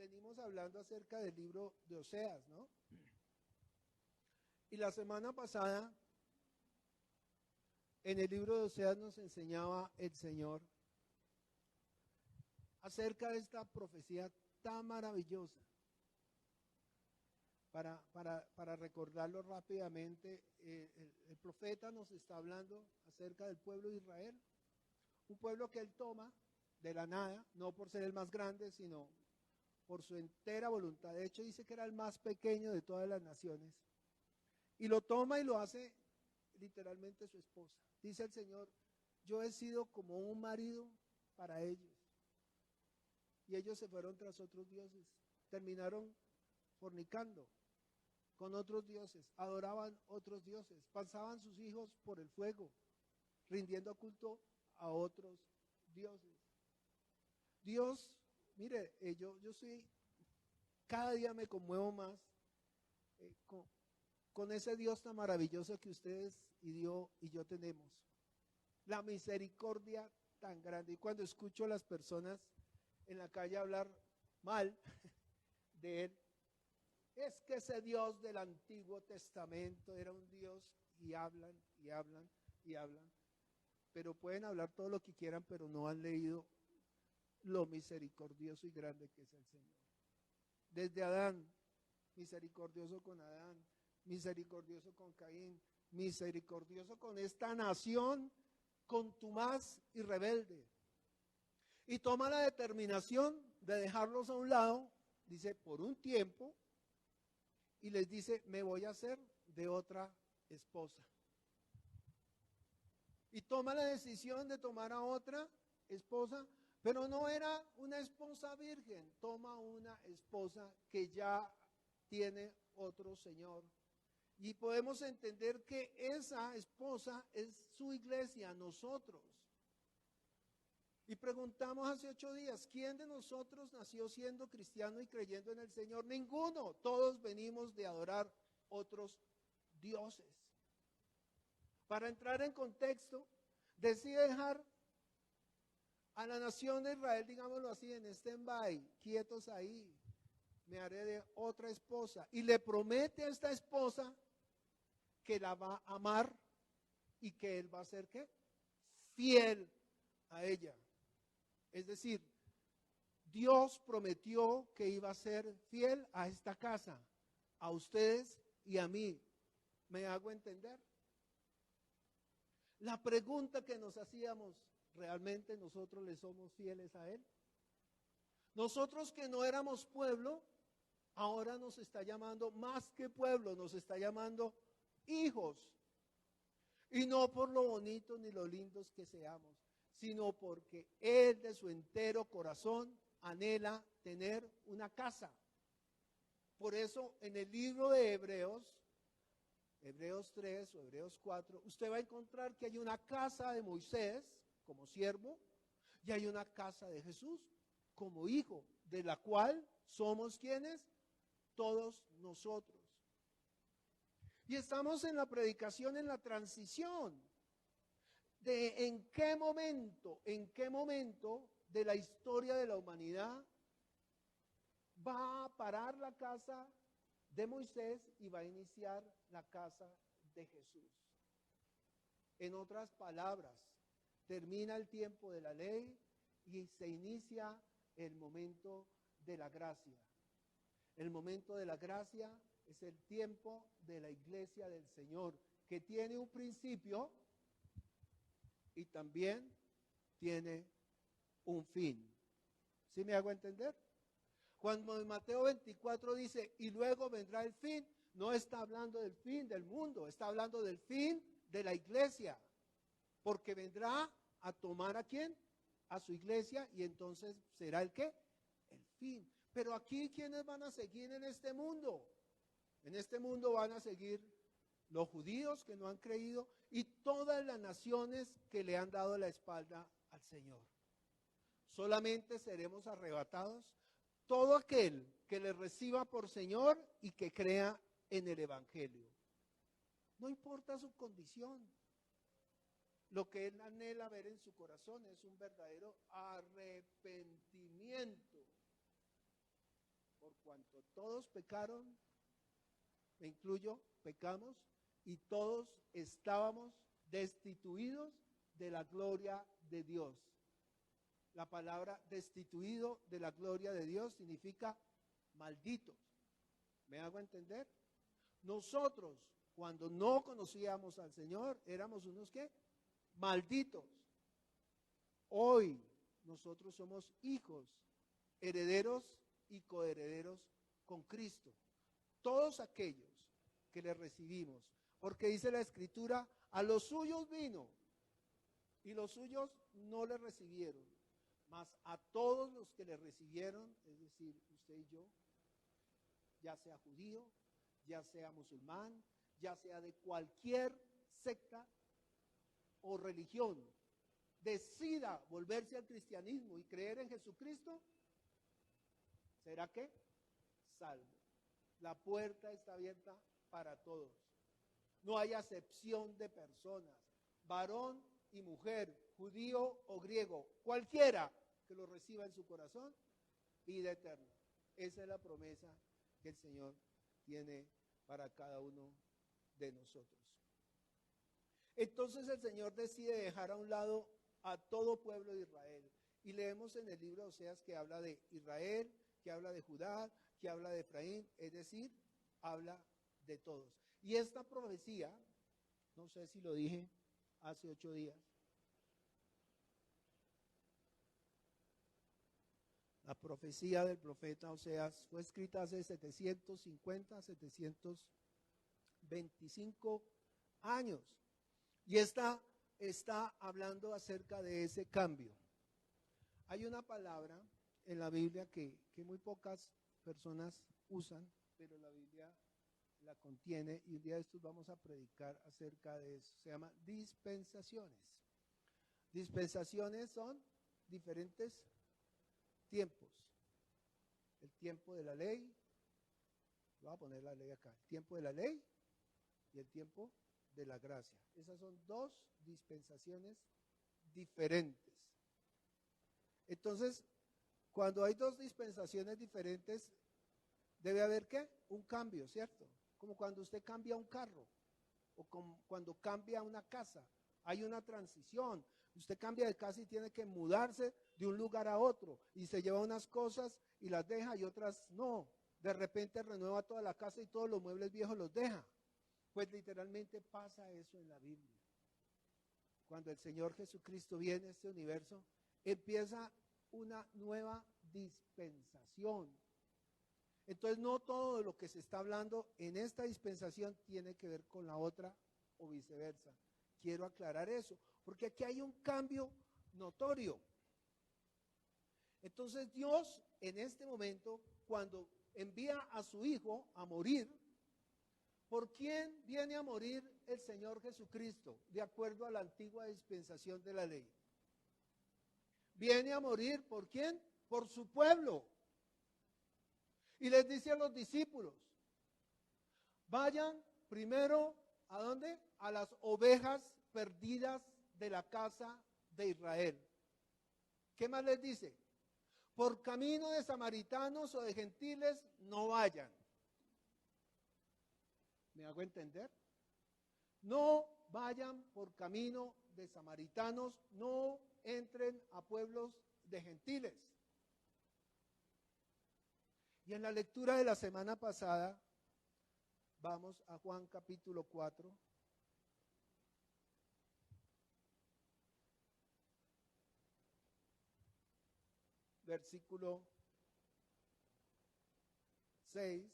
venimos hablando acerca del libro de Oseas, ¿no? Y la semana pasada, en el libro de Oseas nos enseñaba el Señor acerca de esta profecía tan maravillosa. Para recordarlo rápidamente, el profeta nos está hablando acerca del pueblo de Israel, un pueblo que él toma de la nada, no por ser el más grande, sino por su entera voluntad. De hecho, dice que era el más pequeño de todas las naciones. Y lo toma y lo hace literalmente su esposa. Dice el Señor, yo he sido como un marido para ellos. Y ellos se fueron tras otros dioses, terminaron fornicando con otros dioses, adoraban otros dioses, pasaban sus hijos por el fuego, rindiendo culto a otros dioses. Dios, mire, yo soy, cada día me conmuevo más con ese Dios tan maravilloso que ustedes y yo tenemos. La misericordia tan grande. Y cuando escucho a las personas en la calle hablar mal de Él, es que ese Dios del Antiguo Testamento era un Dios y hablan y hablan y hablan. Pero pueden hablar todo lo que quieran, pero no han leído lo misericordioso y grande que es el Señor. Desde Adán, misericordioso con Adán, misericordioso con Caín, misericordioso con esta nación contumaz y rebelde. Y toma la determinación de dejarlos a un lado, dice, por un tiempo, y les dice, me voy a hacer de otra esposa. Y toma la decisión de tomar a otra esposa, pero no era una esposa virgen, toma una esposa que ya tiene otro señor. Y podemos entender que esa esposa es su iglesia, nosotros. Y preguntamos hace 8 días, ¿quién de nosotros nació siendo cristiano y creyendo en el Señor? Ninguno. Todos venimos de adorar otros dioses. Para entrar en contexto, decide dejar a la nación de Israel, digámoslo así, en stand-by, quietos ahí. Me haré de otra esposa. Y le promete a esta esposa que la va a amar y que él va a ser, ¿qué? Fiel a ella. Es decir, Dios prometió que iba a ser fiel a esta casa, a ustedes y a mí. ¿Me hago entender? La pregunta que nos hacíamos, ¿realmente nosotros le somos fieles a Él? Nosotros que no éramos pueblo, ahora nos está llamando más que pueblo, nos está llamando hijos. Y no por lo bonitos ni lo lindos que seamos, sino porque Él de su entero corazón anhela tener una casa. Por eso en el libro de Hebreos 3 o Hebreos 4, usted va a encontrar que hay una casa de Moisés como siervo y hay una casa de Jesús como hijo, de la cual somos quienes, todos nosotros. Y estamos en la predicación, en la transición de en qué momento de la historia de la humanidad va a parar la casa de Moisés y va a iniciar la casa de Jesús. En otras palabras, termina el tiempo de la ley y se inicia el momento de la gracia. El momento de la gracia es el tiempo de la iglesia del Señor, que tiene un principio y también tiene un fin. ¿Sí me hago entender? Cuando en Mateo 24 dice, y luego vendrá el fin, no está hablando del fin del mundo, está hablando del fin de la iglesia, porque vendrá a tomar ¿a quién? A su iglesia, y entonces será el ¿qué? El fin. Pero aquí, ¿quiénes van a seguir en este mundo? En este mundo van a seguir los judíos que no han creído y todas las naciones que le han dado la espalda al Señor. Solamente seremos arrebatados todo aquel que le reciba por Señor y que crea en el Evangelio. No importa su condición. Lo que él anhela ver en su corazón es un verdadero arrepentimiento. cuanto todos pecaron, me incluyo, pecamos, y todos estábamos destituidos de la gloria de Dios. La palabra destituido de la gloria de Dios significa malditos. ¿Me hago entender? Nosotros, cuando no conocíamos al Señor, éramos unos ¿qué? Malditos. Hoy nosotros somos hijos, herederos y coherederos con Cristo. Todos aquellos que le recibimos, porque dice la Escritura, a los suyos vino y los suyos no le recibieron, mas a todos los que le recibieron, es decir, usted y yo, ya sea judío, ya sea musulmán, ya sea de cualquier secta o religión, decida volverse al cristianismo y creer en Jesucristo, ¿será qué? Salvo. La puerta está abierta para todos. No hay acepción de personas, varón y mujer, judío o griego, cualquiera que lo reciba en su corazón, vida eterna. Esa es la promesa que el Señor tiene para cada uno de nosotros. Entonces el Señor decide dejar a un lado a todo pueblo de Israel. Y leemos en el libro de Oseas que habla de Israel, que habla de Judá, que habla de Efraín, es decir, habla de todos. Y esta profecía, no sé si lo dije hace 8 días, la profecía del profeta Oseas fue escrita hace 750, 725 años. Y esta está hablando acerca de ese cambio. Hay una palabra en la Biblia que muy pocas personas usan, pero la Biblia la contiene y un día de estos vamos a predicar acerca de eso. Se llama dispensaciones. Dispensaciones son diferentes tiempos. El tiempo de la ley, voy a poner la ley acá, el tiempo de la ley y el tiempo de la gracia. Esas son dos dispensaciones diferentes. Entonces, cuando hay dos dispensaciones diferentes, debe haber ¿qué? Un cambio, ¿cierto? Como cuando usted cambia un carro o como cuando cambia una casa, hay una transición. Usted cambia de casa y tiene que mudarse de un lugar a otro y se lleva unas cosas y las deja y otras no. De repente renueva toda la casa y todos los muebles viejos los deja. Pues literalmente pasa eso en la Biblia. Cuando el Señor Jesucristo viene a este universo, empieza una nueva dispensación. Entonces no todo lo que se está hablando en esta dispensación tiene que ver con la otra o viceversa. Quiero aclarar eso, porque aquí hay un cambio notorio. Entonces Dios en este momento, cuando envía a su Hijo a morir, ¿por quién viene a morir el Señor Jesucristo? De acuerdo a la antigua dispensación de la ley. Viene a morir ¿por quién? Por su pueblo. Y les dice a los discípulos, vayan primero, ¿a dónde? A las ovejas perdidas de la casa de Israel. ¿Qué más les dice? Por camino de samaritanos o de gentiles no vayan. ¿Me hago entender? No vayan por camino de samaritanos, no entren a pueblos de gentiles. Y en la lectura de la semana pasada, vamos a Juan capítulo 4. Versículo 6.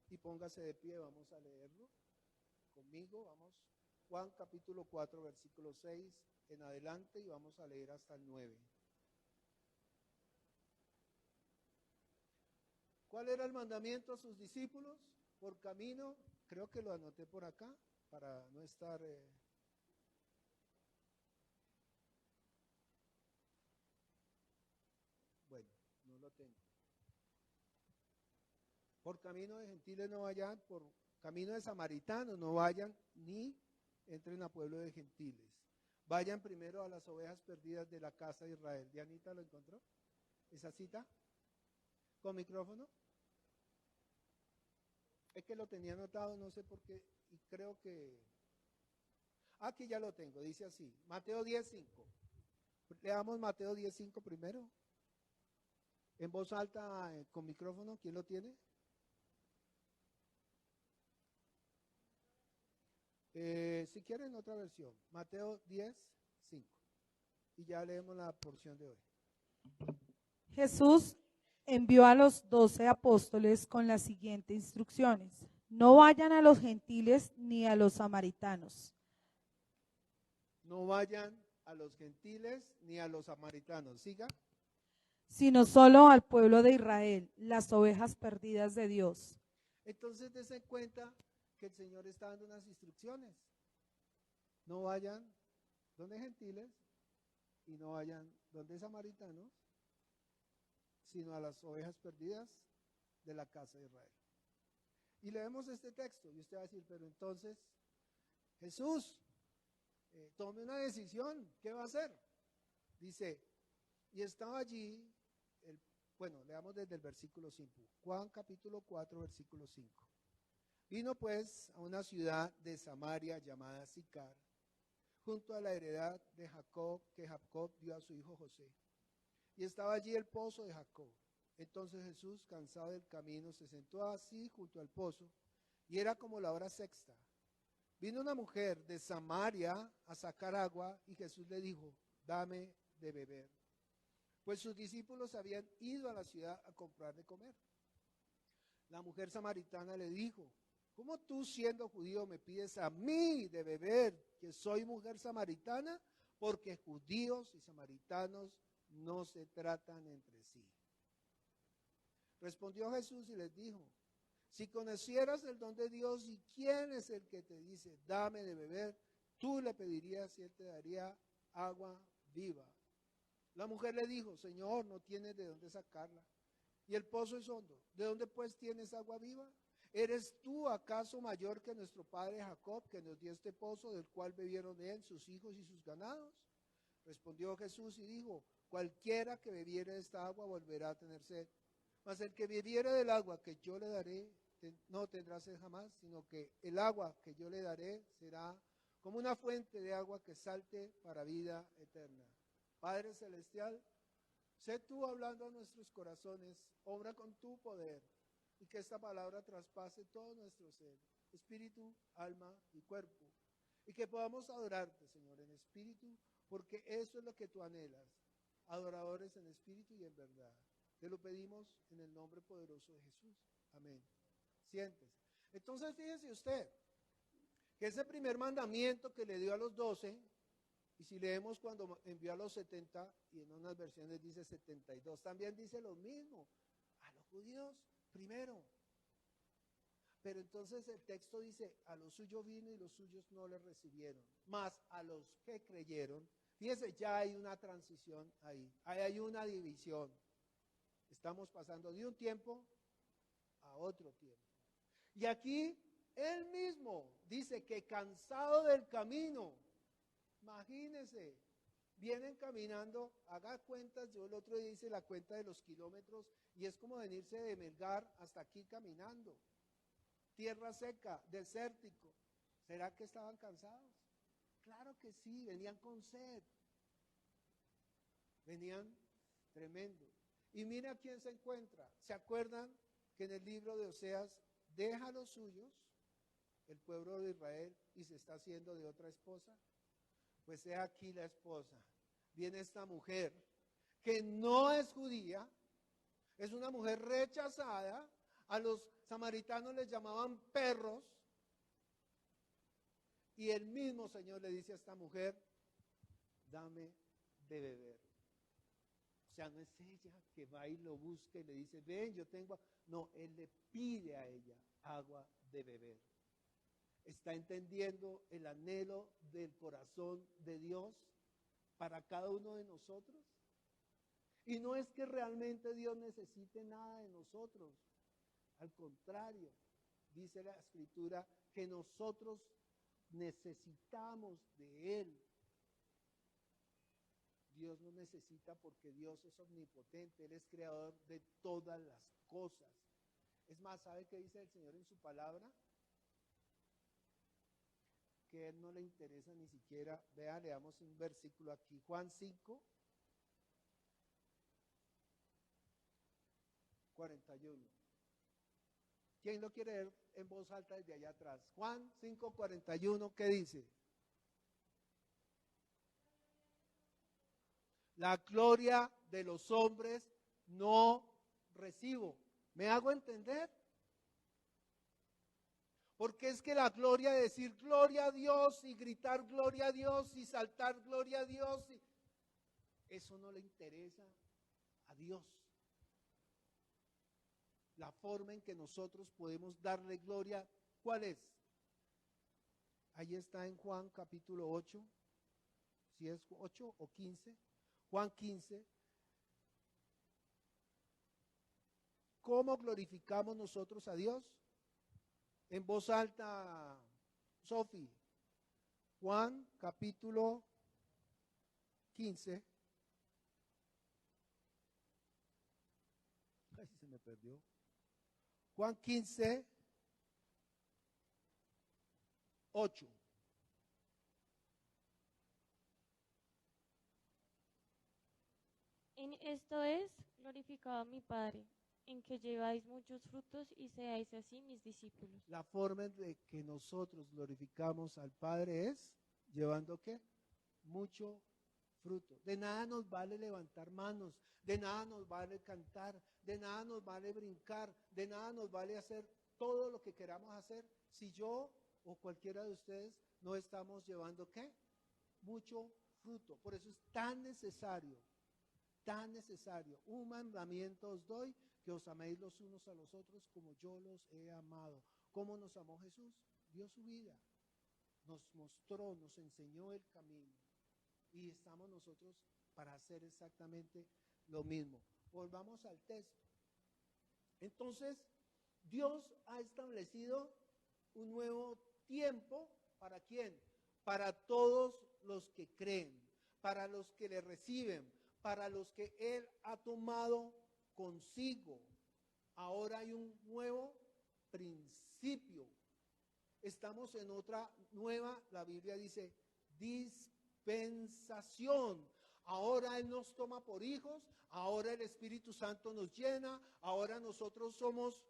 Y póngase de pie, vamos a leerlo conmigo, vamos. Juan capítulo 4, versículo 6 en adelante y vamos a leer hasta el 9. ¿Cuál era el mandamiento a sus discípulos? Por camino, creo que lo anoté por acá para no estar... Bueno, no lo tengo. Por camino de gentiles no vayan, por camino de samaritanos no vayan, ni entren a pueblo de gentiles. Vayan primero a las ovejas perdidas de la casa de Israel. ¿Dianita lo encontró? esa cita? ¿Con micrófono? Es que lo tenía anotado, no sé por qué, y creo que... Aquí ya lo tengo, dice así, Mateo 10:5. Leamos Mateo 10:5 primero. En voz alta, con micrófono, ¿quién lo tiene? Si quieren otra versión, Mateo 10:5. Y ya leemos la porción de hoy. Jesús envió a los 12 apóstoles con las siguientes instrucciones: no vayan a los gentiles ni a los samaritanos. No vayan a los gentiles ni a los samaritanos. Siga. Sino solo al pueblo de Israel, las ovejas perdidas de Dios. Entonces dense cuenta que el Señor está dando unas instrucciones. No vayan donde gentiles y no vayan donde samaritanos, sino a las ovejas perdidas de la casa de Israel. Y leemos este texto y usted va a decir, pero entonces, Jesús, tome una decisión, ¿qué va a hacer? Dice, y estaba allí, bueno, leamos desde el versículo 5, Juan capítulo 4, versículo 5. Vino pues a una ciudad de Samaria llamada Sicar, junto a la heredad de Jacob, que Jacob dio a su hijo José. Y estaba allí el pozo de Jacob. Entonces Jesús, cansado del camino, se sentó así junto al pozo, y era como la hora sexta. Vino una mujer de Samaria a sacar agua, y Jesús le dijo, dame de beber. Pues sus discípulos habían ido a la ciudad a comprar de comer. La mujer samaritana le dijo, ¿cómo tú, siendo judío, me pides a mí de beber, que soy mujer samaritana? Porque judíos y samaritanos no se tratan entre sí. Respondió Jesús y les dijo, si conocieras el don de Dios y quién es el que te dice, dame de beber, tú le pedirías y él te daría agua viva. La mujer le dijo, Señor, no tienes de dónde sacarla, y el pozo es hondo. ¿De dónde pues tienes agua viva? ¿Eres tú acaso mayor que nuestro padre Jacob, que nos dio este pozo, del cual bebieron de él sus hijos y sus ganados? Respondió Jesús y dijo, cualquiera que bebiere de esta agua volverá a tener sed, mas el que bebiere del agua que yo le daré no tendrá sed jamás, sino que el agua que yo le daré será como una fuente de agua que salte para vida eterna. Padre Celestial, sé tú hablando a nuestros corazones, obra con tu poder, y que esta palabra traspase todo nuestro ser, espíritu, alma y cuerpo, y que podamos adorarte, Señor, en espíritu, porque eso es lo que tú anhelas, adoradores en espíritu y en verdad. Te lo pedimos en el nombre poderoso de Jesús. Amén. Siéntese. Entonces fíjese usted, que ese primer mandamiento que le dio a los 12, y si leemos cuando envió a los 70, y en unas versiones dice 72, también dice lo mismo, a los judíos primero. Pero entonces el texto dice, a los suyos vino y los suyos no le recibieron, mas a los que creyeron, fíjese, ya hay una transición ahí, hay una división. Estamos pasando de un tiempo a otro tiempo. Y aquí él mismo dice que cansado del camino, imagínense, vienen caminando, haga cuentas, yo el otro día hice la cuenta de los kilómetros y es como venirse de Melgar hasta aquí caminando. Tierra seca, desértico. ¿Será que estaban cansados? Claro que sí, venían con sed. Venían tremendo. Y mira quién se encuentra. ¿Se acuerdan que en el libro de Oseas deja los suyos, el pueblo de Israel, y se está haciendo de otra esposa? Pues he aquí la esposa. Viene esta mujer que no es judía, es una mujer rechazada. A los samaritanos les llamaban perros. Y el mismo Señor le dice a esta mujer, dame de beber. O sea, no es ella que va y lo busca y le dice, ven, yo tengo. No, Él le pide a ella agua de beber. ¿Está entendiendo el anhelo del corazón de Dios para cada uno de nosotros? Y no es que realmente Dios necesite nada de nosotros. Al contrario, dice la Escritura que nosotros necesitamos de Él. Dios no necesita porque Dios es omnipotente, Él es creador de todas las cosas. Es más, ¿sabe qué dice el Señor en su palabra? Que a Él no le interesa ni siquiera, vea, leamos un versículo aquí, Juan 5, 41. ¿Quién lo quiere leer en voz alta desde allá atrás? Juan 5, 41, ¿qué dice? La gloria de los hombres no recibo. ¿Me hago entender? Porque es que la gloria, decir gloria a Dios y gritar gloria a Dios y saltar gloria a Dios, eso no le interesa a Dios. La forma en que nosotros podemos darle gloria, ¿cuál es? Ahí está en Juan capítulo 8, si es 8 o 15, Juan 15. ¿Cómo glorificamos nosotros a Dios? En voz alta, Sofi. Juan capítulo 15. Ay, se me perdió. Juan 15, 8. En esto es glorificado mi Padre, en que lleváis muchos frutos y seáis así mis discípulos. La forma en que nosotros glorificamos al Padre es llevando ¿qué? Mucho fruto. De nada nos vale levantar manos, de nada nos vale cantar, de nada nos vale brincar, de nada nos vale hacer todo lo que queramos hacer si yo o cualquiera de ustedes no estamos llevando ¿qué? Mucho fruto. Por eso es tan necesario. Un mandamiento os doy, que os améis los unos a los otros como yo los he amado. ¿Cómo nos amó Jesús? Dio su vida, nos mostró, nos enseñó el camino. Y estamos nosotros para hacer exactamente lo mismo. Volvamos al texto. Entonces, Dios ha establecido un nuevo tiempo, ¿para quién? Para todos los que creen, para los que le reciben, para los que Él ha tomado consigo. Ahora hay un nuevo principio. Estamos en otra nueva, la Biblia dice, dispensación. Ahora Él nos toma por hijos, ahora el Espíritu Santo nos llena, ahora nosotros somos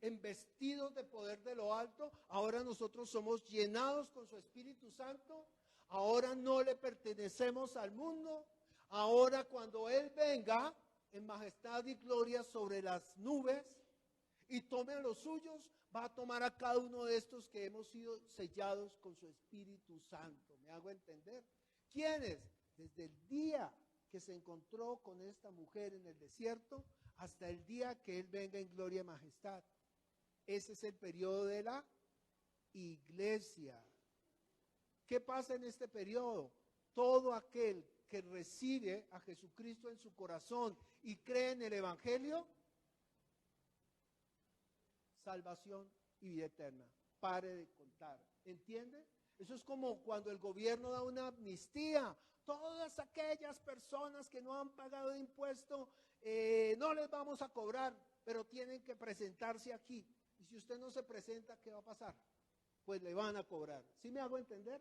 embestidos de poder de lo alto, ahora nosotros somos llenados con su Espíritu Santo, ahora no le pertenecemos al mundo, ahora cuando Él venga en majestad y gloria sobre las nubes y tome a los suyos, va a tomar a cada uno de estos que hemos sido sellados con su Espíritu Santo. ¿Me hago entender? ¿Quiénes? Desde el día que se encontró con esta mujer en el desierto hasta el día que Él venga en gloria y majestad. Ese es el periodo de la iglesia. ¿Qué pasa en este periodo? Todo aquel que recibe a Jesucristo en su corazón y cree en el Evangelio, salvación y vida eterna. Pare de contar. ¿Entiende? Eso es como cuando el gobierno da una amnistía. Todas aquellas personas que no han pagado impuesto, no les vamos a cobrar, pero tienen que presentarse aquí. Y si usted no se presenta, ¿qué va a pasar? Pues le van a cobrar. ¿Sí me hago entender?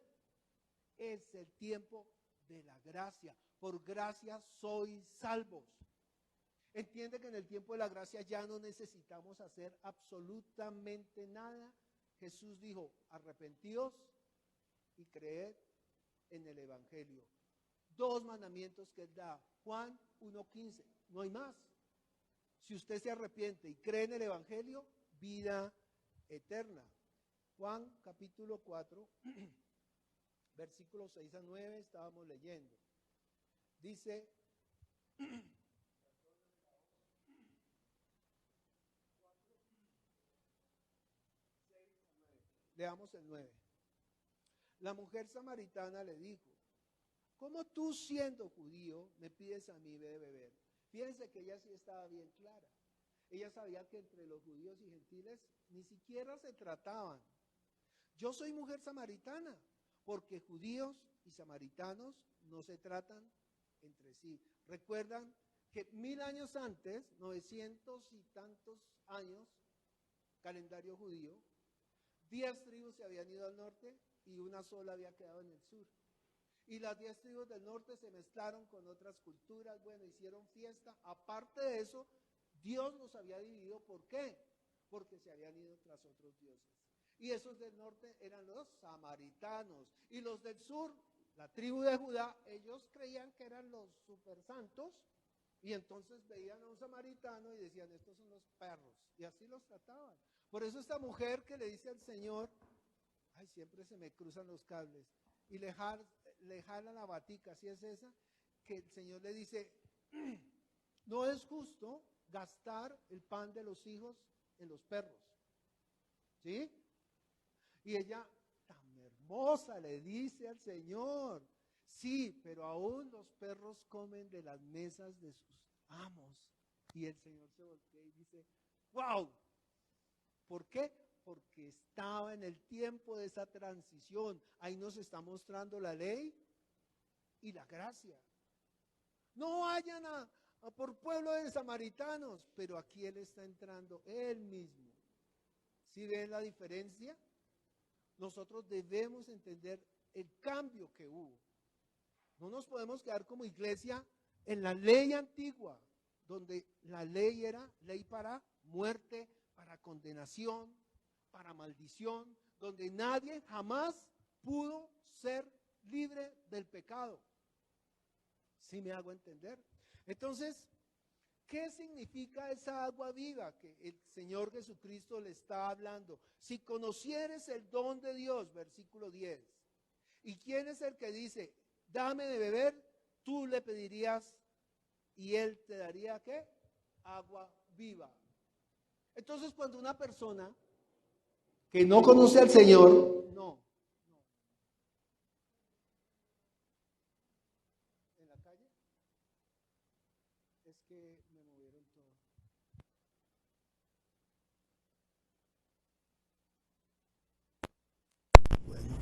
Es el tiempo de la gracia. Por gracia sois salvos. Entiende que en el tiempo de la gracia ya no necesitamos hacer absolutamente nada. Jesús dijo, arrepentíos y creed en el Evangelio. 2 mandamientos que Él da. Juan 1:15, no hay más. Si usted se arrepiente y cree en el Evangelio, vida eterna. Juan capítulo 4, versículos 6 a 9, estábamos leyendo. Dice, leamos el 9. La mujer samaritana le dijo, ¿cómo tú siendo judío me pides a mí de beber? Fíjense que ella sí estaba bien clara. Ella sabía que entre los judíos y gentiles ni siquiera se trataban. Yo soy mujer samaritana, porque judíos y samaritanos no se tratan entre sí. Recuerdan que 1000 años antes, 900 y tantos años, calendario judío, 10 tribus se habían ido al norte y una sola había quedado en el sur. Y las 10 tribus del norte se mezclaron con otras culturas, bueno, hicieron fiesta. Aparte de eso, Dios los había dividido. ¿Por qué? Porque se habían ido tras otros dioses. Y esos del norte eran los samaritanos. Y los del sur, la tribu de Judá, ellos creían que eran los super santos. Y entonces veían a un samaritano y decían, estos son los perros. Y así los trataban. Por eso esta mujer que le dice al Señor, ay, siempre se me cruzan los cables, y le jala la batica, ¿sí es esa? Que el Señor le dice, no es justo gastar el pan de los hijos en los perros, ¿sí? Y ella, tan hermosa, le dice al Señor, sí, pero aún los perros comen de las mesas de sus amos. Y el Señor se voltea y dice, wow, ¿por qué? Porque estaba en el tiempo de esa transición. Ahí nos está mostrando la ley y la gracia. No vayan a por pueblo de samaritanos, pero aquí Él está entrando, Él mismo. ¿Sí ven la diferencia? Nosotros debemos entender el cambio que hubo. No nos podemos quedar como iglesia en la ley antigua, donde la ley era ley para muerte, para condenación, para maldición, donde nadie jamás pudo ser libre del pecado. ¿Sí me hago entender? Entonces, ¿qué significa esa agua viva que el Señor Jesucristo le está hablando? Si conocieres el don de Dios, versículo 10. ¿Y quién es el que dice, dame de beber? Tú le pedirías y Él te daría, ¿qué? Agua viva. Entonces, cuando una persona que no conoce al Señor, no. ¿En la calle? Es que me movieron todo. Bueno.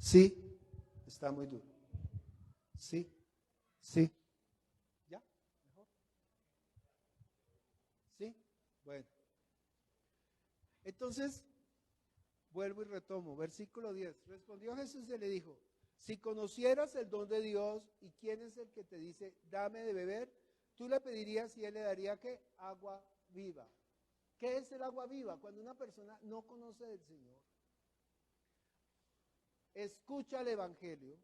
Sí, está muy duro. Sí, sí. ¿Ya? ¿Mejor? ¿Sí? Bueno. Entonces, vuelvo y retomo. Versículo 10. Respondió Jesús y le dijo, si conocieras el don de Dios y quién es el que te dice, dame de beber, tú le pedirías y Él le daría, ¿qué? Agua viva. ¿Qué es el agua viva? Cuando una persona no conoce del Señor, escucha el Evangelio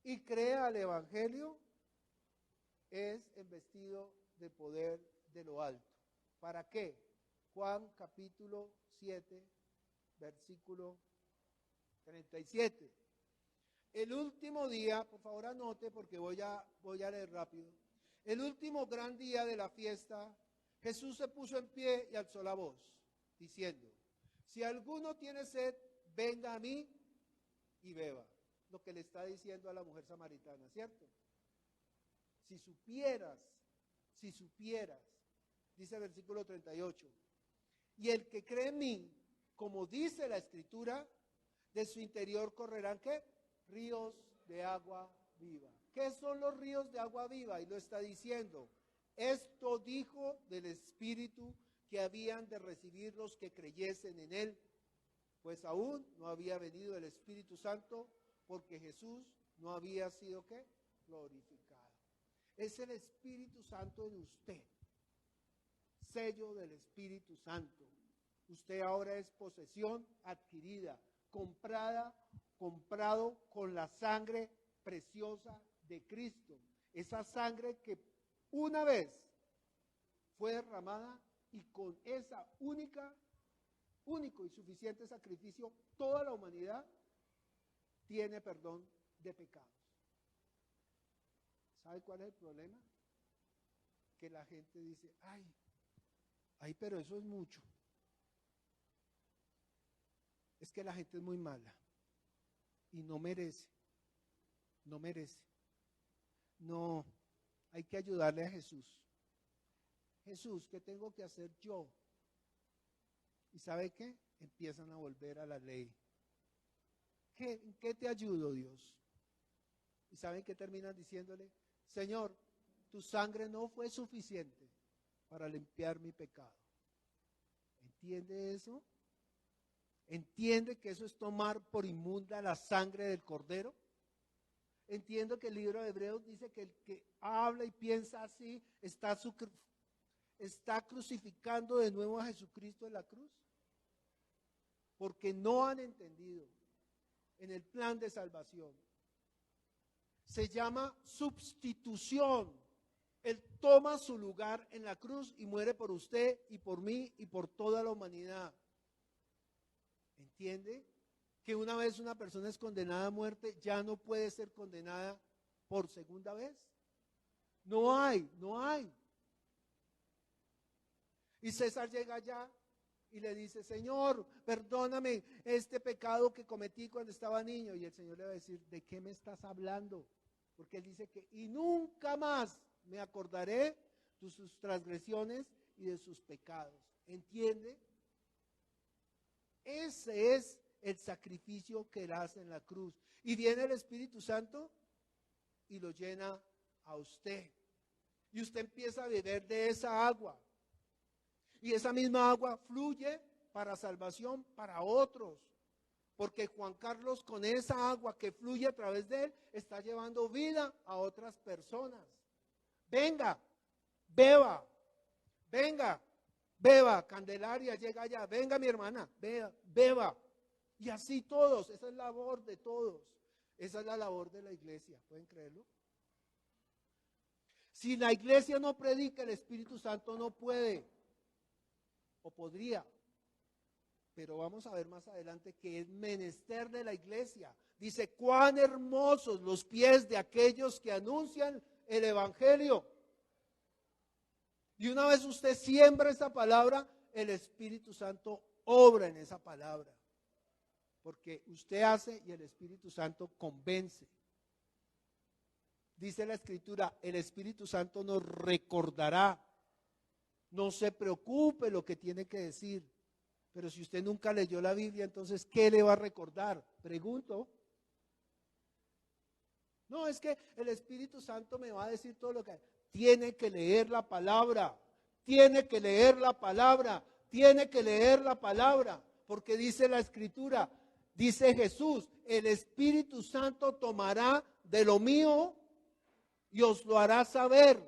y crea al Evangelio, es embestido de poder de lo alto. ¿Para qué? Juan capítulo 7, versículo 37. El último día, por favor anote porque voy a leer rápido. El último gran día de la fiesta, Jesús se puso en pie y alzó la voz, diciendo, si alguno tiene sed, venga a mí y beba. Lo que le está diciendo a la mujer samaritana, ¿cierto? Si supieras, dice el versículo 38, y el que cree en mí, como dice la Escritura, de su interior correrán, ¿qué? Ríos de agua viva. ¿Qué son los ríos de agua viva? Y lo está diciendo, esto dijo del Espíritu que habían de recibir los que creyesen en Él, pues aún no había venido el Espíritu Santo, porque Jesús no había sido, ¿qué? Glorificado. Es el Espíritu Santo en usted, sello del Espíritu Santo. Usted ahora es posesión adquirida, comprado con la sangre preciosa de Cristo. Esa sangre que una vez fue derramada y con esa único y suficiente sacrificio, toda la humanidad tiene perdón de pecados. ¿Sabe cuál es el problema? que la gente dice, ay, pero eso es mucho. Es que la gente es muy mala y no merece. No, hay que ayudarle a Jesús. Jesús, ¿qué tengo que hacer yo? ¿Y sabe qué? Empiezan a volver a la ley. ¿En qué te ayudo, Dios? ¿Y saben qué terminan diciéndole? Señor, tu sangre no fue suficiente para limpiar mi pecado. ¿Entiende eso? ¿Entiende que eso es tomar por inmunda la sangre del Cordero? Entiendo que el libro de Hebreos dice que el que habla y piensa así está crucificando de nuevo a Jesucristo en la cruz. Porque no han entendido en el plan de salvación. Se llama sustitución. Él toma su lugar en la cruz y muere por usted y por mí y por toda la humanidad. ¿Entiende? Que una vez una persona es condenada a muerte, ya no puede ser condenada por segunda vez. No hay. Y César llega allá y le dice, Señor, perdóname este pecado que cometí cuando estaba niño. Y el Señor le va a decir, ¿de qué me estás hablando? Porque él dice que, y nunca más me acordaré de sus transgresiones y de sus pecados. ¿Entiende? Ese es el sacrificio que él hace en la cruz. Y viene el Espíritu Santo y lo llena a usted. Y usted empieza a beber de esa agua. Y esa misma agua fluye para salvación para otros. Porque Juan Carlos, con esa agua que fluye a través de él, está llevando vida a otras personas. Venga, beba. Candelaria, llega allá. Venga, mi hermana, beba. Y así todos, esa es la labor de todos. Esa es la labor de la iglesia, ¿pueden creerlo? Si la iglesia no predica, el Espíritu Santo no puede, o podría. Pero vamos a ver más adelante que es menester de la iglesia. Dice, cuán hermosos los pies de aquellos que anuncian el evangelio. Y una vez usted siembra esa palabra, el Espíritu Santo obra en esa palabra. Porque usted hace y el Espíritu Santo convence. Dice la Escritura, el Espíritu Santo nos recordará. No se preocupe lo que tiene que decir. Pero si usted nunca leyó la Biblia, entonces, ¿qué le va a recordar? Pregunto. No, es que el Espíritu Santo me va a decir todo lo que... Tiene que leer la palabra. Porque dice la Escritura, dice Jesús, el Espíritu Santo tomará de lo mío y os lo hará saber.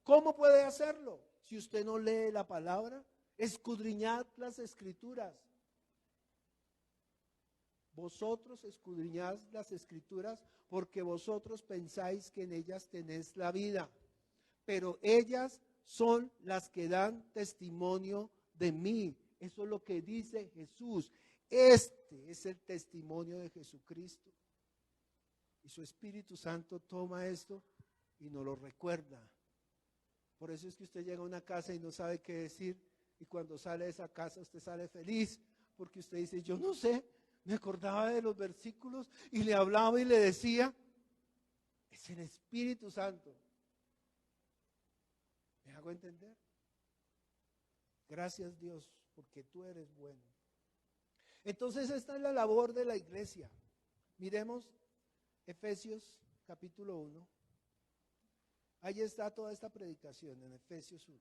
¿Cómo puede hacerlo? Si usted no lee la palabra, escudriñad las Escrituras. Vosotros escudriñad las Escrituras porque vosotros pensáis que en ellas tenéis la vida. Pero ellas son las que dan testimonio de mí. Eso es lo que dice Jesús. Este es el testimonio de Jesucristo. Y su Espíritu Santo toma esto y nos lo recuerda. Por eso es que usted llega a una casa y no sabe qué decir. Y cuando sale de esa casa usted sale feliz. Porque usted dice, yo no sé, me acordaba de los versículos y le hablaba y le decía. Es el Espíritu Santo. ¿Me hago entender? Gracias Dios, porque tú eres bueno. Entonces esta es la labor de la iglesia. Miremos Efesios capítulo 1. Ahí está toda esta predicación en Efesios 1.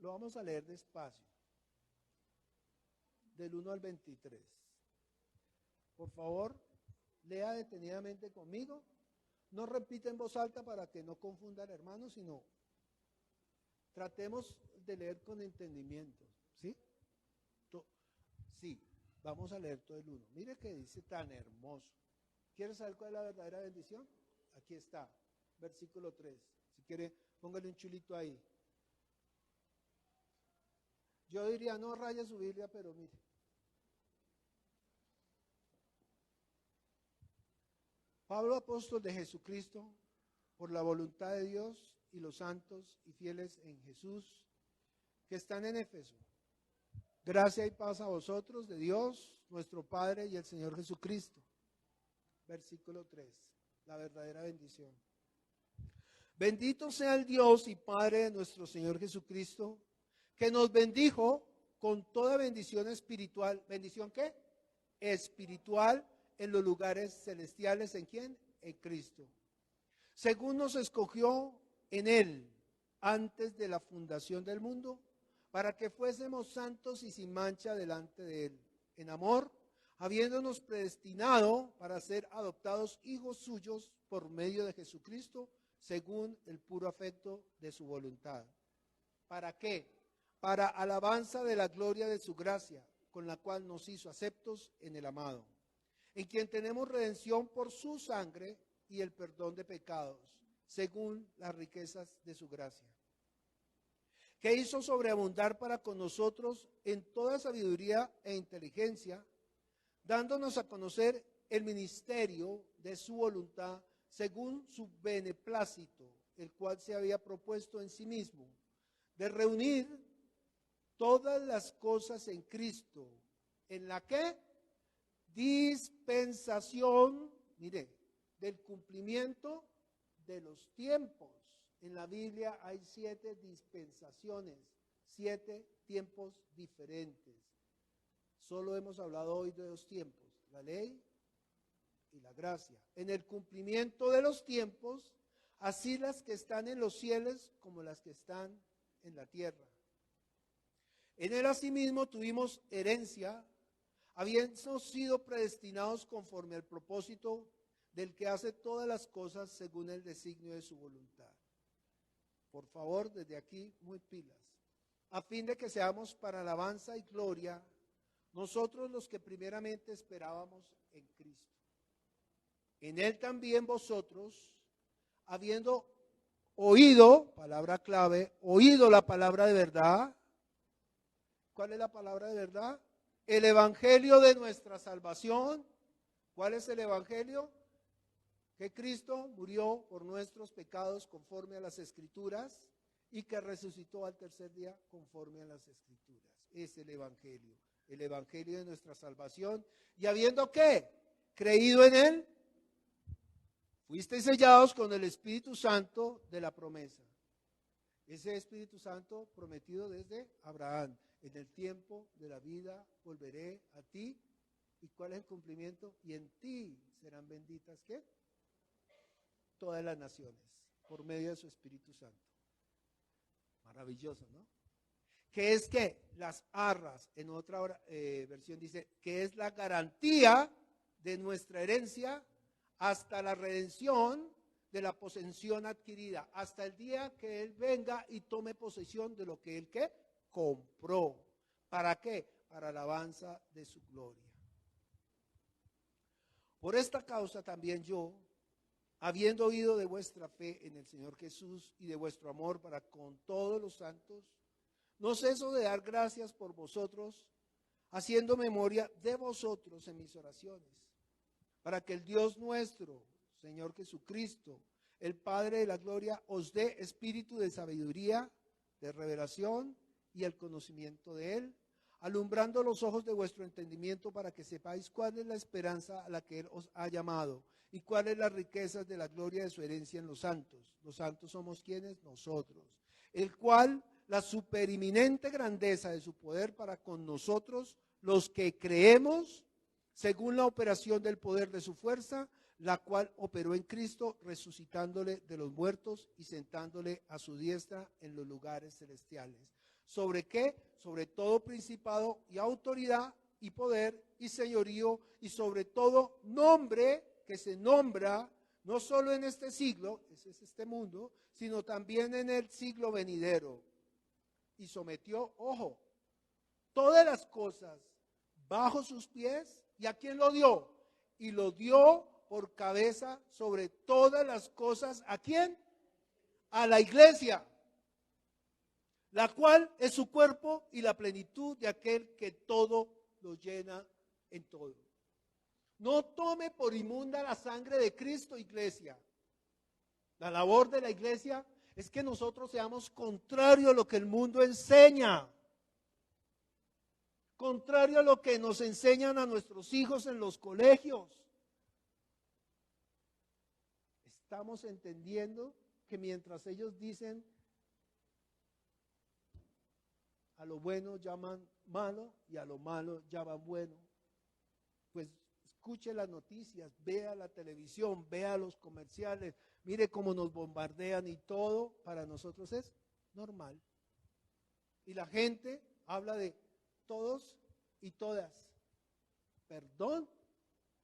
Lo vamos a leer despacio. Del 1 al 23. Por favor, lea detenidamente conmigo. No repita en voz alta para que no confunda al hermano, sino tratemos de leer con entendimiento. ¿Sí? Sí, vamos a leer todo el 1. Mire que dice tan hermoso. ¿Quieres saber cuál es la verdadera bendición? Aquí está, versículo 3. Si quiere, póngale un chulito ahí. Yo diría, no raya su Biblia, pero mire. Pablo, apóstol de Jesucristo, por la voluntad de Dios y los santos y fieles en Jesús que están en Éfeso. Gracia y paz a vosotros de Dios, nuestro Padre y el Señor Jesucristo. Versículo 3, la verdadera bendición. Bendito sea el Dios y Padre de nuestro Señor Jesucristo, que nos bendijo con toda bendición espiritual. ¿Bendición qué? Espiritual en los lugares celestiales. ¿En quién? En Cristo. Según nos escogió en Él antes de la fundación del mundo, para que fuésemos santos y sin mancha delante de Él, en amor, habiéndonos predestinado para ser adoptados hijos suyos por medio de Jesucristo, según el puro afecto de su voluntad. ¿Para qué? Para alabanza de la gloria de su gracia, con la cual nos hizo aceptos en el amado, en quien tenemos redención por su sangre y el perdón de pecados, según las riquezas de su gracia, que hizo sobreabundar para con nosotros en toda sabiduría e inteligencia, dándonos a conocer el ministerio de su voluntad, según su beneplácito, el cual se había propuesto en sí mismo, de reunir todas las cosas en Cristo, en la que dispensación, mire, del cumplimiento de los tiempos. En la Biblia hay 7 dispensaciones, 7 tiempos diferentes. Solo hemos hablado hoy de 2 tiempos, la ley y la gracia. En el cumplimiento de los tiempos, así las que están en los cielos como las que están en la tierra. En él asimismo tuvimos herencia, habiendo sido predestinados conforme al propósito del que hace todas las cosas según el designio de su voluntad. Por favor, desde aquí, muy pilas. A fin de que seamos para alabanza y gloria, nosotros los que primeramente esperábamos en Cristo. En él también vosotros, habiendo oído, palabra clave, oído la palabra de verdad. ¿Cuál es la palabra de verdad? El evangelio de nuestra salvación. ¿Cuál es el evangelio? Que Cristo murió por nuestros pecados conforme a las Escrituras y que resucitó al tercer día conforme a las Escrituras. Es el evangelio de nuestra salvación. Y habiendo ¿qué? Creído en él, fuisteis sellados con el Espíritu Santo de la promesa. Ese Espíritu Santo prometido desde Abraham. En el tiempo de la vida volveré a ti. ¿Y cuál es el cumplimiento? Y en ti serán benditas ¿qué? Todas las naciones, por medio de su Espíritu Santo. Maravilloso, ¿no? Que es que las arras, en otra versión dice, que es la garantía de nuestra herencia hasta la redención de la posesión adquirida, hasta el día que Él venga y tome posesión de lo que Él ¿qué? Compró. ¿Para qué? Para alabanza de su gloria. Por esta causa también yo, habiendo oído de vuestra fe en el Señor Jesús y de vuestro amor para con todos los santos, no ceso de dar gracias por vosotros, haciendo memoria de vosotros en mis oraciones, para que el Dios nuestro, Señor Jesucristo, el Padre de la gloria, os dé espíritu de sabiduría, de revelación y el conocimiento de Él, alumbrando los ojos de vuestro entendimiento para que sepáis cuál es la esperanza a la que Él os ha llamado y cuáles las riquezas de la gloria de su herencia en los santos. Los santos somos ¿quiénes? Nosotros. El cual la supereminente grandeza de su poder para con nosotros, los que creemos, según la operación del poder de su fuerza, la cual operó en Cristo, resucitándole de los muertos y sentándole a su diestra en los lugares celestiales. ¿Sobre qué? Sobre todo principado y autoridad y poder y señorío y sobre todo nombre que se nombra no solo en este siglo, ese es este mundo, sino también en el siglo venidero. Y sometió, ojo, todas las cosas bajo sus pies. ¿Y a quién lo dio? Y lo dio por cabeza sobre todas las cosas. ¿A quién? A la iglesia, la cual es su cuerpo y la plenitud de aquel que todo lo llena en todo. No tome por inmunda la sangre de Cristo, iglesia. La labor de la iglesia es que nosotros seamos contrario a lo que el mundo enseña, contrario a lo que nos enseñan a nuestros hijos en los colegios. Estamos entendiendo que mientras ellos dicen a lo bueno llaman malo y a lo malo llaman bueno, pues escuche las noticias, vea la televisión, vea los comerciales, mire cómo nos bombardean y todo para nosotros es normal. Y la gente habla de todos y todas. Perdón,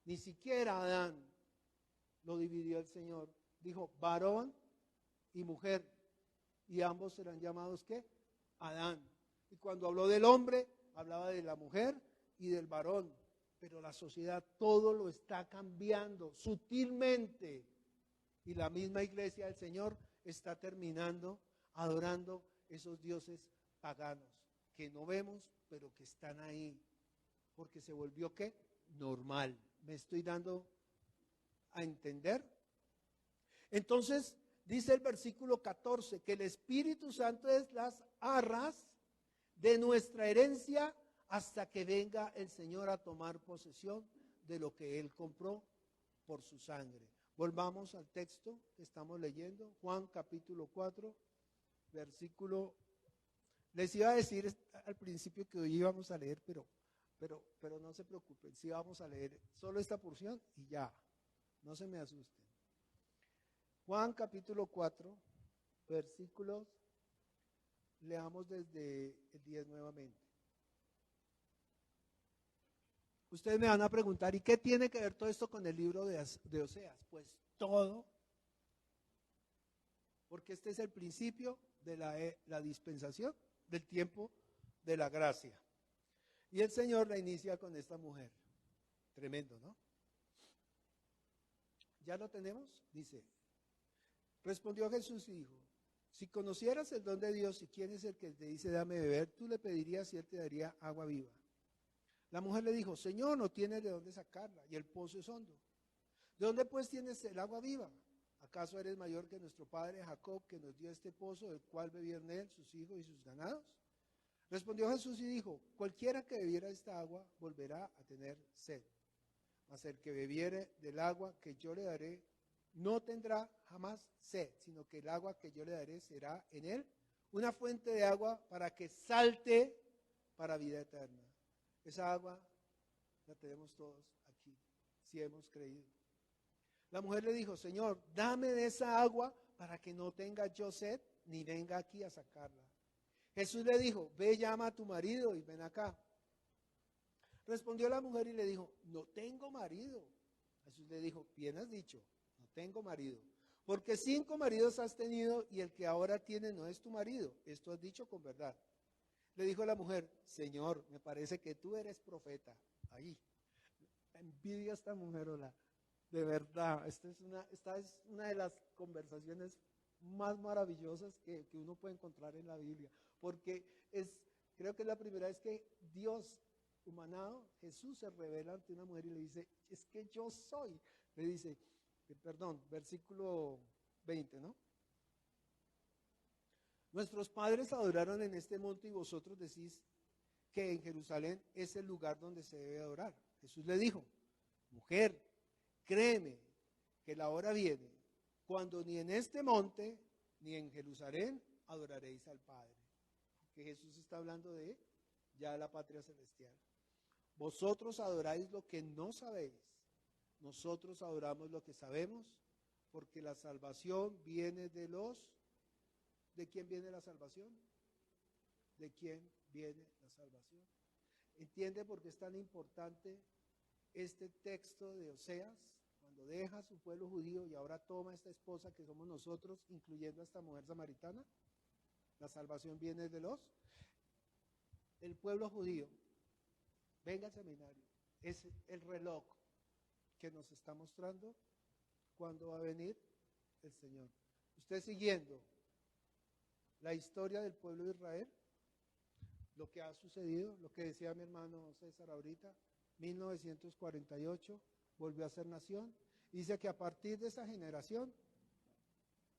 ni siquiera Adán lo dividió el Señor. Dijo varón y mujer. Y ambos serán llamados ¿qué? Adán. Y cuando habló del hombre, hablaba de la mujer y del varón. Pero la sociedad todo lo está cambiando sutilmente. Y la misma iglesia del Señor está terminando adorando esos dioses paganos que no vemos, pero que están ahí. Porque se volvió ¿qué? Normal. ¿Me estoy dando a entender? Entonces, dice el versículo 14, que el Espíritu Santo es las arras de nuestra herencia hasta que venga el Señor a tomar posesión de lo que Él compró por su sangre. Volvamos al texto que estamos leyendo, Juan capítulo 4, versículo. Les iba a decir al principio que hoy íbamos a leer, pero no se preocupen, sí vamos a leer solo esta porción y ya, no se me asusten. Juan capítulo 4, versículos, leamos desde el 10 nuevamente. Ustedes me van a preguntar, ¿y qué tiene que ver todo esto con el libro de Oseas? Pues todo, porque este es el principio de la dispensación del tiempo de la gracia. Y el Señor la inicia con esta mujer. Tremendo, ¿no? ¿Ya lo tenemos? Dice, respondió Jesús y dijo, si conocieras el don de Dios y quién es el que te dice dame beber, tú le pedirías y él te daría agua viva. La mujer le dijo, Señor, no tienes de dónde sacarla y el pozo es hondo. ¿De dónde pues tienes el agua viva? ¿Acaso eres mayor que nuestro padre Jacob, que nos dio este pozo, del cual bebían él, sus hijos y sus ganados? Respondió Jesús y dijo, cualquiera que bebiera esta agua volverá a tener sed. Mas el que bebiere del agua que yo le daré, no tendrá jamás sed, sino que el agua que yo le daré será en él una fuente de agua para que salte para vida eterna. Esa agua la tenemos todos aquí, si hemos creído. La mujer le dijo, Señor, dame de esa agua para que no tenga yo sed, ni venga aquí a sacarla. Jesús le dijo, ve, llama a tu marido y ven acá. Respondió la mujer y le dijo, no tengo marido. Jesús le dijo, bien has dicho, no tengo marido. Porque 5 maridos has tenido y el que ahora tienes no es tu marido. Esto has dicho con verdad. Le dijo la mujer, Señor, me parece que tú eres profeta. Ahí, envidia a esta mujer, hola. De verdad, esta es una de las conversaciones más maravillosas que uno puede encontrar en la Biblia. Porque creo que es la primera vez que Dios humanado, Jesús se revela ante una mujer y le dice, es que yo soy. Le dice, versículo 20, ¿no? Nuestros padres adoraron en este monte y vosotros decís que en Jerusalén es el lugar donde se debe adorar. Jesús le dijo, mujer, créeme que la hora viene cuando ni en este monte ni en Jerusalén adoraréis al Padre. Que Jesús está hablando de ya la patria celestial. Vosotros adoráis lo que no sabéis. Nosotros adoramos lo que sabemos, porque la salvación viene de los... ¿De quién viene la salvación? ¿De quién viene la salvación? ¿Entiende por qué es tan importante este texto de Oseas? Cuando deja a su pueblo judío y ahora toma a esta esposa que somos nosotros, incluyendo a esta mujer samaritana. La salvación viene de el pueblo judío. Venga al seminario. Es el reloj que nos está mostrando cuándo va a venir el Señor. Usted siguiendo la historia del pueblo de Israel, lo que ha sucedido, lo que decía mi hermano César ahorita, 1948, volvió a ser nación. Dice que a partir de esa generación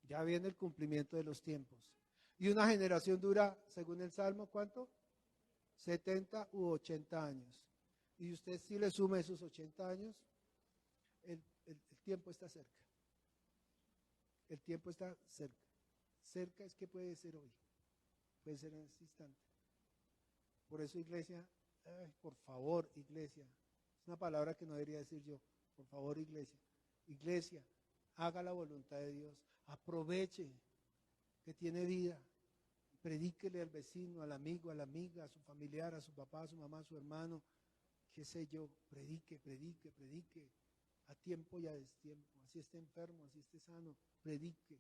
Ya viene el cumplimiento de los tiempos. Y una generación dura, según el Salmo, ¿cuánto? 70 u 80 años. Y usted si le suma esos 80 años, el tiempo está cerca. El tiempo está cerca. Cerca es que puede ser hoy. Puede ser en este instante. Por eso, iglesia, por favor, iglesia. Es una palabra que no debería decir yo. Por favor, iglesia. Iglesia, haga la voluntad de Dios. Aproveche que tiene vida. Predíquele al vecino, al amigo, a la amiga, a su familiar, a su papá, a su mamá, a su hermano. Qué sé yo. Predique, predique, predique. A tiempo y a destiempo. Así esté enfermo, así esté sano. Predique.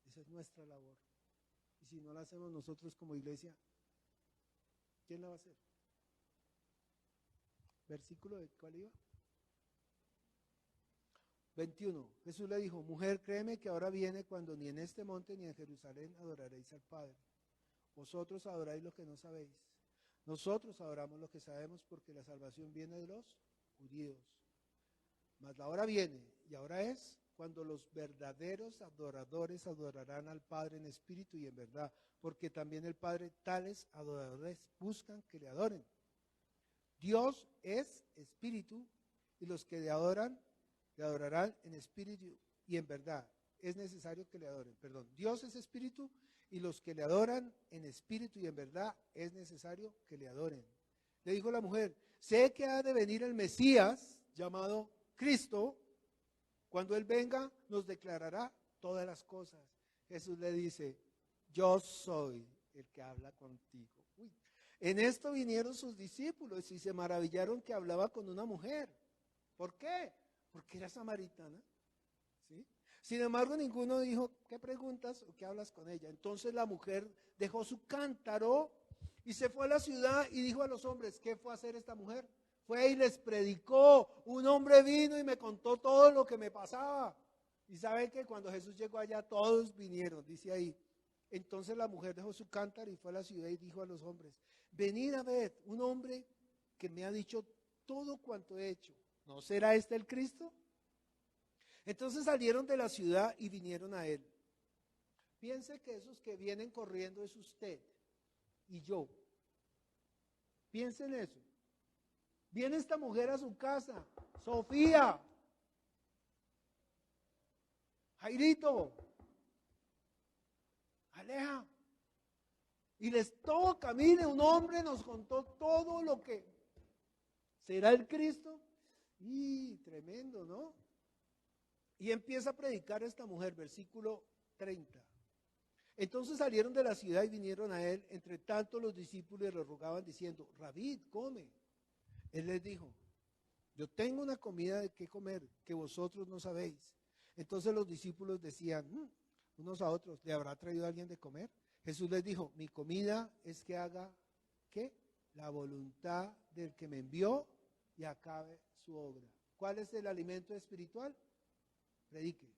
Esa es nuestra labor. Y si no la hacemos nosotros como iglesia, ¿quién la va a hacer? Versículo de ¿cuál iba? 21. Jesús le dijo, mujer, créeme que ahora viene cuando ni en este monte ni en Jerusalén adoraréis al Padre. Vosotros adoráis lo que no sabéis. Nosotros adoramos lo que sabemos porque la salvación viene de los judíos. Mas la hora viene, y ahora es, cuando los verdaderos adoradores adorarán al Padre en espíritu y en verdad, porque también el Padre tales adoradores buscan que le adoren. Dios es espíritu, y los que le adorarán en espíritu y en verdad. Es necesario que le adoren. Perdón, Dios es espíritu, y los que le adoran en espíritu y en verdad es necesario que le adoren. Le dijo la mujer, sé que ha de venir el Mesías, llamado Cristo. Cuando Él venga, nos declarará todas las cosas. Jesús le dice, yo soy el que habla contigo. Uy. En esto vinieron sus discípulos y se maravillaron que hablaba con una mujer. ¿Por qué? Porque era samaritana. ¿Sí? Sin embargo, ninguno dijo, ¿qué preguntas o qué hablas con ella? Entonces la mujer dejó su cántaro y se fue a la ciudad y dijo a los hombres, ¿qué fue a hacer esta mujer? Fue y les predicó. Un hombre vino y me contó todo lo que me pasaba. Y saben que cuando Jesús llegó allá, todos vinieron, dice ahí. Entonces la mujer dejó su cántaro y fue a la ciudad y dijo a los hombres, venid a ver, un hombre que me ha dicho todo cuanto he hecho. ¿No será este el Cristo? Entonces salieron de la ciudad y vinieron a él. Piense que esos que vienen corriendo es usted y yo. Piense en eso. Viene esta mujer a su casa, Sofía, Jairito, Aleja, y les toca, mire, un hombre nos contó todo lo que será el Cristo, y tremendo, ¿no? Y empieza a predicar esta mujer, versículo 30. Entonces salieron de la ciudad y vinieron a él, entre tanto los discípulos le rogaban diciendo, Rabí, come. Él les dijo, yo tengo una comida de qué comer que vosotros no sabéis. Entonces los discípulos decían, unos a otros, ¿le habrá traído alguien de comer? Jesús les dijo, mi comida es que haga, ¿qué? La voluntad del que me envió y acabe su obra. ¿Cuál es el alimento espiritual? Predique.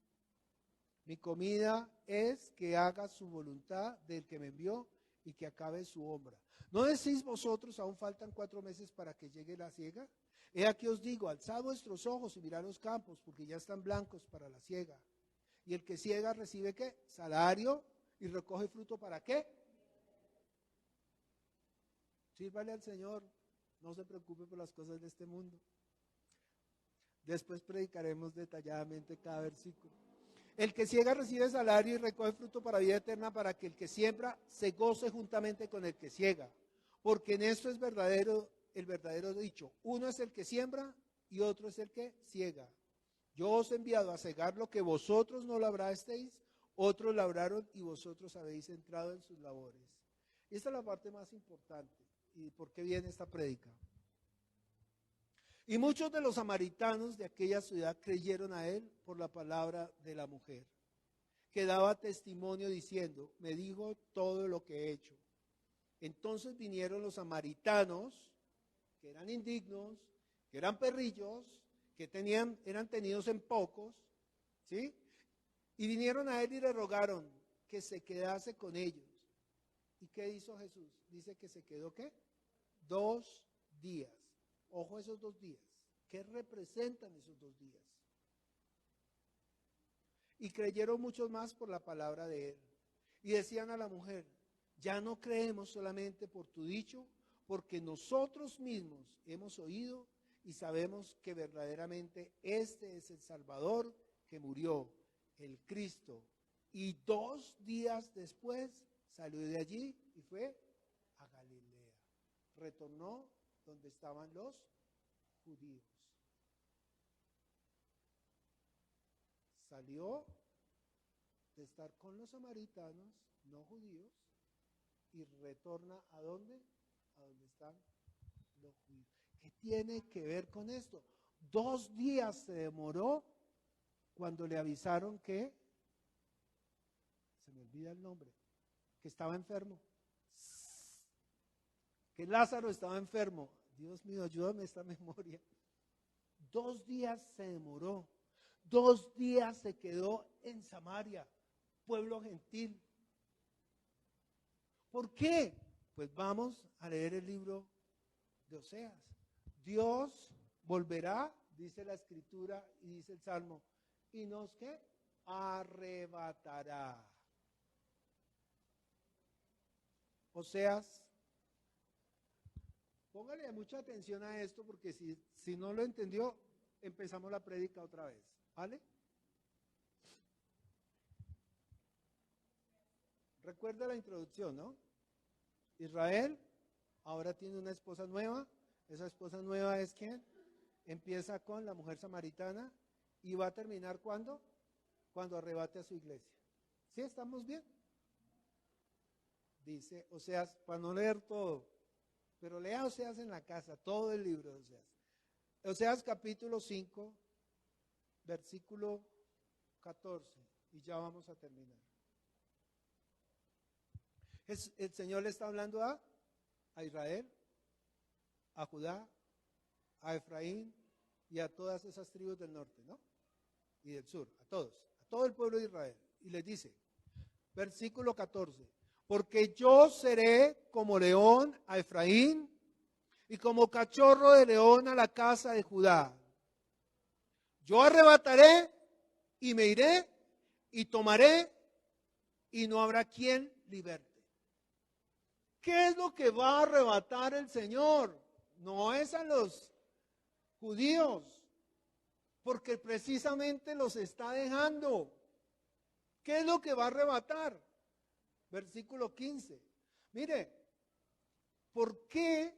Mi comida es que haga su voluntad del que me envió y que acabe su obra. ¿No decís vosotros, aún faltan 4 meses para que llegue la siega? He aquí os digo, alzad vuestros ojos y mirad los campos, porque ya están blancos para la siega. Y el que siega recibe ¿qué? Salario y recoge fruto ¿para qué? Sírvale al Señor, no se preocupe por las cosas de este mundo. Después predicaremos detalladamente cada versículo. El que ciega recibe salario y recoge fruto para vida eterna, para que el que siembra se goce juntamente con el que ciega. Porque en esto es verdadero, el verdadero dicho. Uno es el que siembra y otro es el que ciega. Yo os he enviado a cegar lo que vosotros no labrasteis, otros labraron y vosotros habéis entrado en sus labores. Esta es la parte más importante. ¿Y por qué viene esta prédica? Y muchos de los samaritanos de aquella ciudad creyeron a él por la palabra de la mujer, que daba testimonio diciendo, me dijo todo lo que he hecho. Entonces vinieron los samaritanos, que eran indignos, que eran perrillos, que eran tenidos en pocos, ¿sí? Y vinieron a él y le rogaron que se quedase con ellos. ¿Y qué hizo Jesús? Dice que se quedó, ¿qué? 2 días. Ojo esos 2 días. ¿Qué representan esos 2 días? Y creyeron muchos más por la palabra de él. Y decían a la mujer, ya no creemos solamente por tu dicho, porque nosotros mismos hemos oído y sabemos que verdaderamente este es el Salvador que murió, el Cristo. Y 2 días después salió de allí y fue a Galilea. Retornó donde estaban los judíos. Salió de estar con los samaritanos, no judíos, y retorna ¿a dónde? A donde están los judíos. ¿Qué tiene que ver con esto? 2 días se demoró cuando le avisaron que, se me olvida el nombre, que estaba enfermo, que Lázaro estaba enfermo. Dios mío, ayúdame esta memoria. 2 días se demoró, 2 días se quedó en Samaria, pueblo gentil. ¿Por qué? Pues vamos a leer el libro de Oseas. Dios volverá, dice la escritura y dice el Salmo, y nos ¿qué? Arrebatará. Oseas, póngale mucha atención a esto porque si no lo entendió, empezamos la prédica otra vez, ¿vale? Recuerda la introducción, ¿no? Israel ahora tiene una esposa nueva. Esa esposa nueva es ¿quién? Empieza con la mujer samaritana y va a terminar ¿cuándo? Cuando arrebate a su iglesia. ¿Sí estamos bien? Dice Oseas, para no leer todo, pero lea Oseas en la casa, todo el libro de Oseas. Oseas capítulo 5, versículo 14, y ya vamos a terminar. El Señor le está hablando a Israel, a Judá, a Efraín y a todas esas tribus del norte, ¿no? Y del sur, a todo el pueblo de Israel. Y les dice, versículo 14, porque yo seré como león a Efraín y como cachorro de león a la casa de Judá. Yo arrebataré y me iré y tomaré y no habrá quien liberte. ¿Qué es lo que va a arrebatar el Señor? No es a los judíos, porque precisamente los está dejando. ¿Qué es lo que va a arrebatar? Versículo 15. Mire, ¿por qué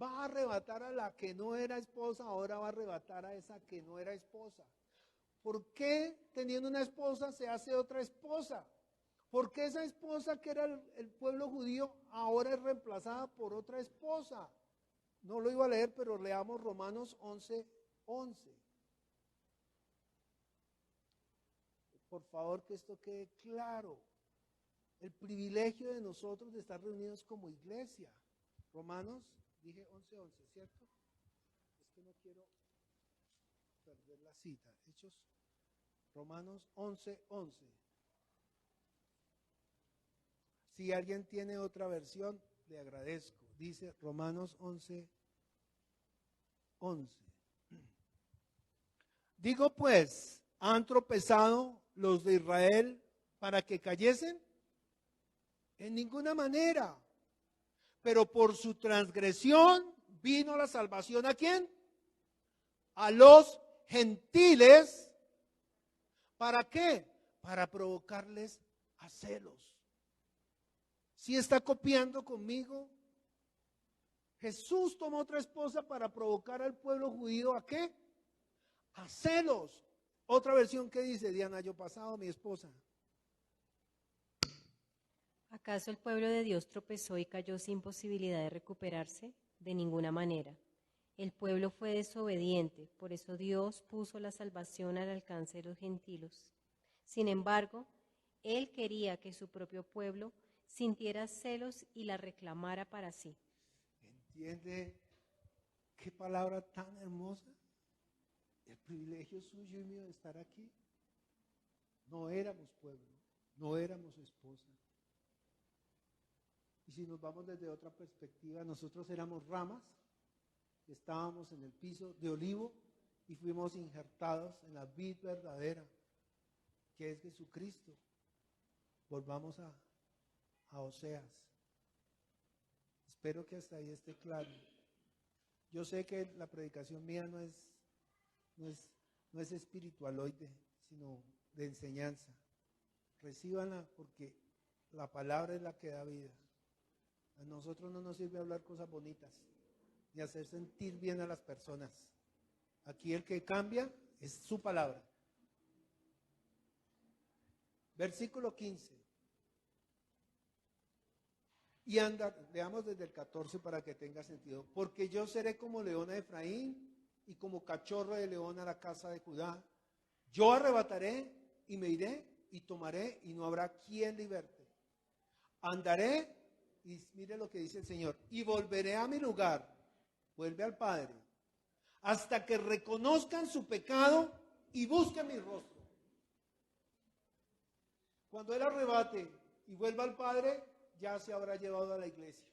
va a arrebatar a la que no era esposa, ahora va a arrebatar a esa que no era esposa? ¿Por qué teniendo una esposa se hace otra esposa? ¿Por qué esa esposa que era el pueblo judío ahora es reemplazada por otra esposa? No lo iba a leer, pero leamos Romanos 11:11. Por favor, que esto quede claro. El privilegio de nosotros de estar reunidos como iglesia. Romanos, dije 11:11, ¿cierto? Es que no quiero perder la cita. Hechos, Romanos 11:11. Si alguien tiene otra versión, le agradezco. Dice Romanos 11:11. Digo pues, ¿han tropezado los de Israel para que cayesen? En ninguna manera. Pero por su transgresión vino la salvación ¿a quién? A los gentiles. ¿Para qué? Para provocarles a celos. ¿Sí está copiando conmigo? Jesús tomó otra esposa para provocar al pueblo judío ¿a qué? A celos. Otra versión que dice, Diana, yo pasado mi esposa. ¿Acaso el pueblo de Dios tropezó y cayó sin posibilidad de recuperarse? De ninguna manera. El pueblo fue desobediente, por eso Dios puso la salvación al alcance de los gentiles. Sin embargo, Él quería que su propio pueblo sintiera celos y la reclamara para sí. ¿Entiende qué palabra tan hermosa? El privilegio suyo y mío de estar aquí. No éramos pueblo, no éramos esposa. Y si nos vamos desde otra perspectiva, nosotros éramos ramas, estábamos en el piso de olivo y fuimos injertados en la vid verdadera, que es Jesucristo. Volvamos a Oseas. Espero que hasta ahí esté claro. Yo sé que la predicación mía no es espiritualoide, sino de enseñanza. Recíbanla porque la palabra es la que da vida. A nosotros no nos sirve hablar cosas bonitas, ni hacer sentir bien a las personas. Aquí el que cambia es su palabra. Versículo 15. Y anda, leamos desde el 14 para que tenga sentido. Porque yo seré como león a Efraín y como cachorro de león a la casa de Judá. Yo arrebataré y me iré y tomaré y no habrá quien liberte. Andaré y mire lo que dice el Señor. Y volveré a mi lugar, vuelve al Padre, hasta que reconozcan su pecado y busquen mi rostro. Cuando Él arrebate y vuelva al Padre, ya se habrá llevado a la iglesia.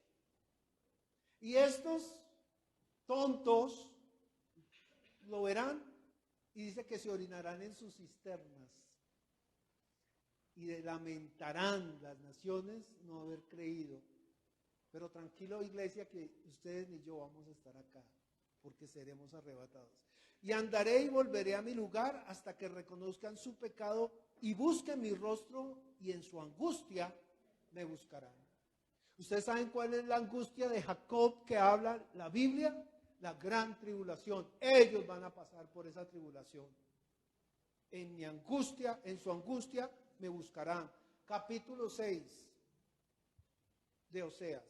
Y estos tontos lo verán y dice que se orinarán en sus cisternas y lamentarán las naciones no haber creído. Pero tranquilo, iglesia, que ustedes ni yo vamos a estar acá, porque seremos arrebatados. Y andaré y volveré a mi lugar hasta que reconozcan su pecado y busquen mi rostro, y en su angustia me buscarán. ¿Ustedes saben cuál es la angustia de Jacob que habla la Biblia? La gran tribulación. Ellos van a pasar por esa tribulación. En mi angustia, en su angustia me buscarán. Capítulo 6 de Oseas.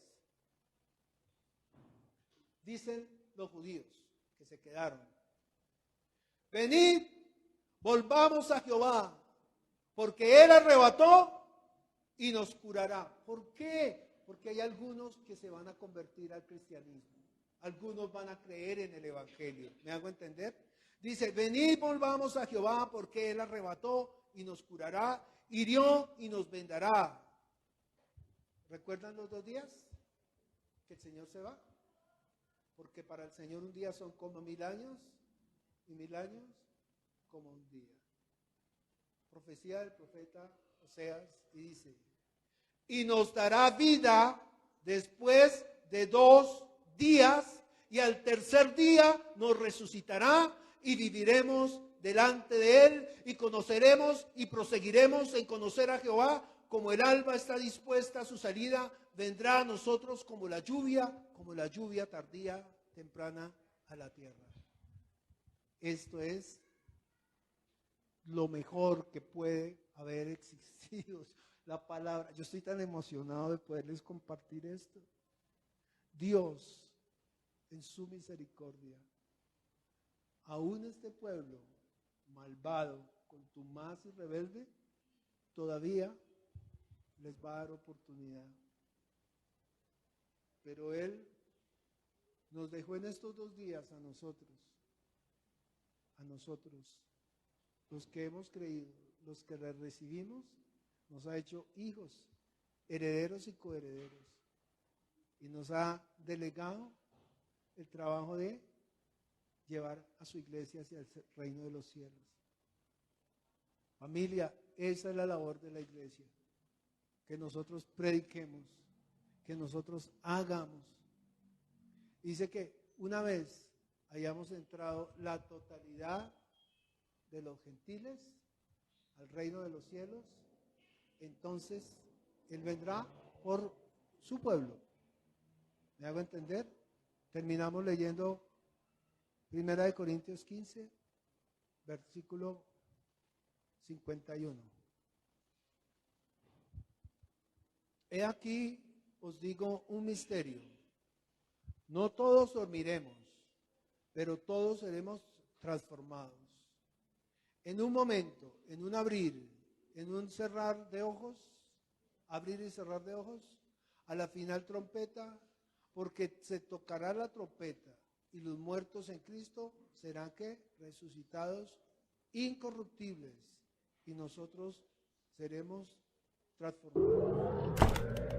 Dicen los judíos que se quedaron: venid, volvamos a Jehová, porque Él arrebató y nos curará. ¿Por qué? Porque hay algunos que se van a convertir al cristianismo. Algunos van a creer en el evangelio. ¿Me hago entender? Dice: venid, volvamos a Jehová, porque Él arrebató y nos curará, hirió y nos vendará. ¿Recuerdan los 2 días que el Señor se va? Porque para el Señor un día son como 1000 años y 1000 años como un día. Profecía del profeta Oseas, y dice: y nos dará vida después de 2 días, y al tercer día nos resucitará y viviremos delante de Él, y conoceremos y proseguiremos en conocer a Jehová. Como el alba está dispuesta a su salida, vendrá a nosotros como la lluvia tardía, temprana a la tierra. Esto es lo mejor que puede haber existido. La palabra, yo estoy tan emocionado de poderles compartir esto. Dios, en su misericordia, aún este pueblo malvado, contumaz y rebelde, todavía les va a dar oportunidad. Pero Él nos dejó en estos 2 días a nosotros, los que hemos creído, los que le recibimos, nos ha hecho hijos, herederos y coherederos, y nos ha delegado el trabajo de llevar a su iglesia hacia el reino de los cielos. Familia, esa es la labor de la iglesia, que nosotros prediquemos, que nosotros hagamos. Dice que una vez hayamos entrado la totalidad de los gentiles al reino de los cielos, entonces Él vendrá por su pueblo. ¿Me hago entender? Terminamos leyendo 1 Corintios 15, versículo 51. He aquí os digo un misterio. No todos dormiremos, pero todos seremos transformados. En un momento, en un abrir, en un cerrar de ojos, abrir y cerrar de ojos, a la final trompeta, porque se tocará la trompeta y los muertos en Cristo serán ¿qué? Resucitados incorruptibles, y nosotros seremos transformados.